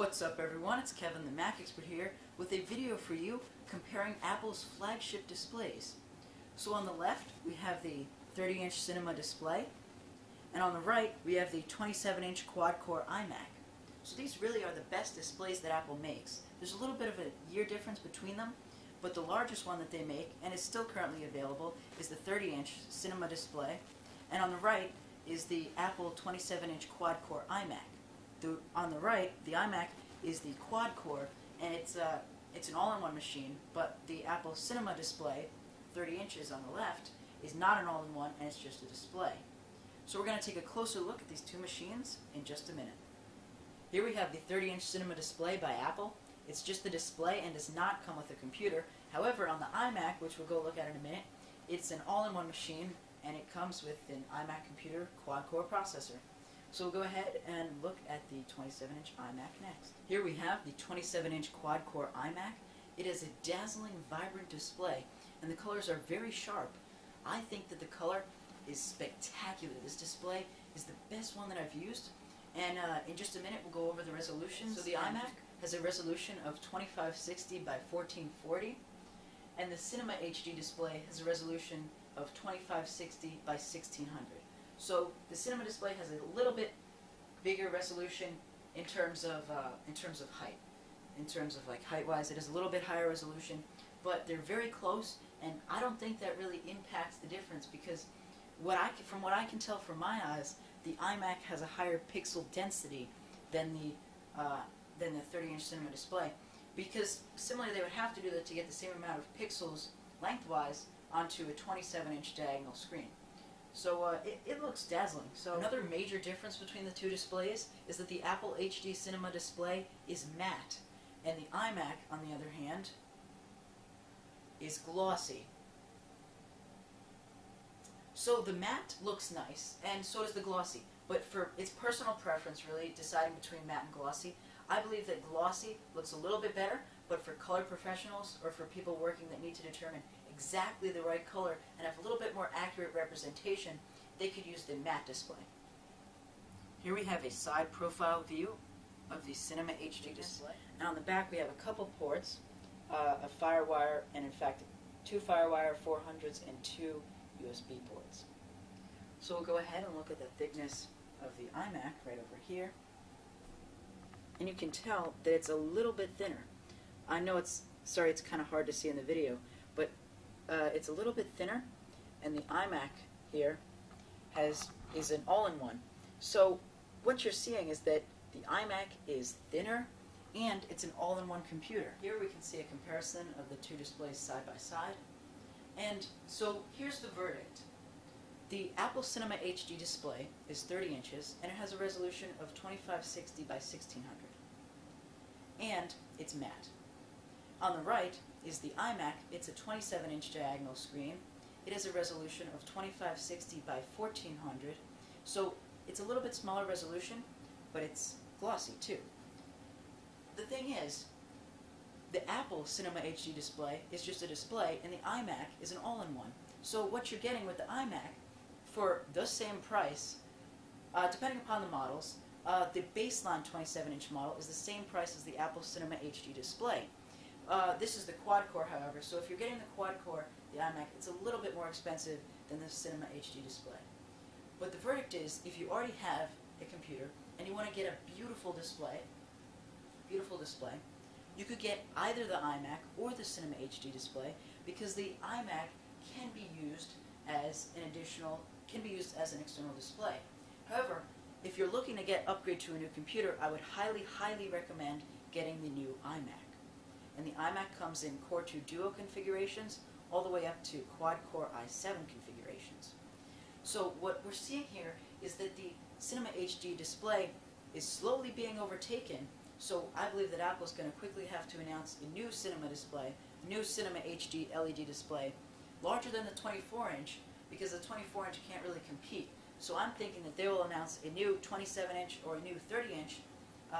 What's up everyone, it's Kevin the Mac Expert here with a video for you comparing Apple's flagship displays. So on the left we have the 30-inch Cinema display, and on the right we have the 27-inch quad-core iMac. So these really are the best displays that Apple makes. There's a little bit of a year difference between them, but the largest one that they make, and is still currently available, is the 30-inch Cinema display, and on the right is the Apple 27-inch quad-core iMac. On the right, the iMac is the quad-core, and it's an all-in-one machine, but the Apple Cinema display, 30 inches on the left, is not an all-in-one, and it's just a display. So we're going to take a closer look at these two machines in just a minute. Here we have the 30-inch Cinema display by Apple. It's just the display and does not come with a computer. However, on the iMac, which we'll go look at in a minute, it's an all-in-one machine, and it comes with an iMac computer quad-core processor. So we'll go ahead and look at the 27-inch iMac next. Here we have the 27-inch quad-core iMac. It is a dazzling, vibrant display, and the colors are very sharp. I think that the color is spectacular. This display is the best one that I've used, and in just a minute we'll go over the resolution. So the iMac has a resolution of 2560 by 1440, and the Cinema HD display has a resolution of 2560 by 1600. So the Cinema display has a little bit bigger resolution in terms of height. In terms of height-wise, it is a little bit higher resolution, but they're very close, and I don't think that really impacts the difference because from what I can tell from my eyes, the iMac has a higher pixel density than the 30-inch Cinema display, because similarly they would have to do that to get the same amount of pixels lengthwise onto a 27-inch diagonal screen. So it looks dazzling. So another major difference between the two displays is that the Apple HD Cinema display is matte, and the iMac, on the other hand, is glossy. So the matte looks nice, and so does the glossy. But for its personal preference, really, deciding between matte and glossy, I believe that glossy looks a little bit better, but for color professionals or for people working that need to determine exactly the right color and have a little bit more accurate representation, they could use the matte display. Here we have a side profile view of the Cinema HD display. And on the back we have a couple ports, a FireWire, and in fact 2 FireWire 400s and 2 USB ports. So we'll go ahead and look at the thickness of the iMac right over here. And you can tell that it's a little bit thinner. I know it's kind of hard to see in the video, but it's a little bit thinner, and the iMac here is an all-in-one. So what you're seeing is that the iMac is thinner, and it's an all-in-one computer. Here we can see a comparison of the two displays side by side. And so here's the verdict. The Apple Cinema HD display is 30 inches, and it has a resolution of 2560 by 1600. And it's matte. On the right is the iMac. It's a 27-inch diagonal screen. It has a resolution of 2560 by 1400. So it's a little bit smaller resolution, but it's glossy too. The thing is, the Apple Cinema HD display is just a display, and the iMac is an all-in-one. So what you're getting with the iMac, for the same price, depending upon the models, the baseline 27-inch model is the same price as the Apple Cinema HD display. This is the quad-core, however, so if you're getting the quad-core, the iMac, it's a little bit more expensive than the Cinema HD display. But the verdict is, if you already have a computer and you want to get a beautiful display, you could get either the iMac or the Cinema HD display, because the iMac can be used as an external display. However, if you're looking to upgrade to a new computer, I would highly, highly recommend getting the new iMac. And the iMac comes in Core 2 Duo configurations all the way up to quad-core i7 configurations. So what we're seeing here is that the Cinema HD display is slowly being overtaken. So I believe that Apple's going to quickly have to announce a new Cinema display, a new Cinema HD LED display, larger than the 24-inch, because the 24-inch can't really compete. So I'm thinking that they will announce a new 27-inch or a new 30-inch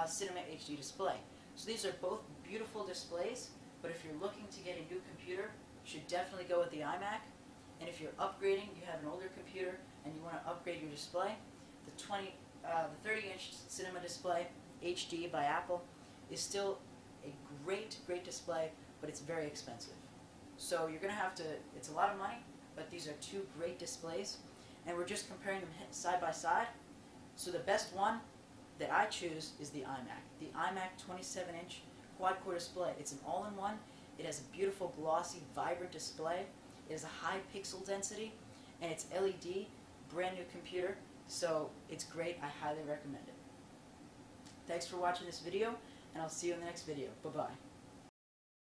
Cinema HD display. So these are both beautiful displays, but if you're looking to get a new computer, you should definitely go with the iMac. And if you're upgrading, you have an older computer and you want to upgrade your display, the 30-inch Cinema display HD by Apple is still a great display, but it's very expensive. So you're going to have to, it's a lot of money, but these are two great displays, and we're just comparing them side by side. So the best one that I choose is the iMac. The iMac 27-inch quad-core display. It's an all-in-one. It has a beautiful, glossy, vibrant display. It has a high pixel density, and it's LED, brand new computer, so it's great. I highly recommend it. Thanks for watching this video, and I'll see you in the next video. Bye-bye.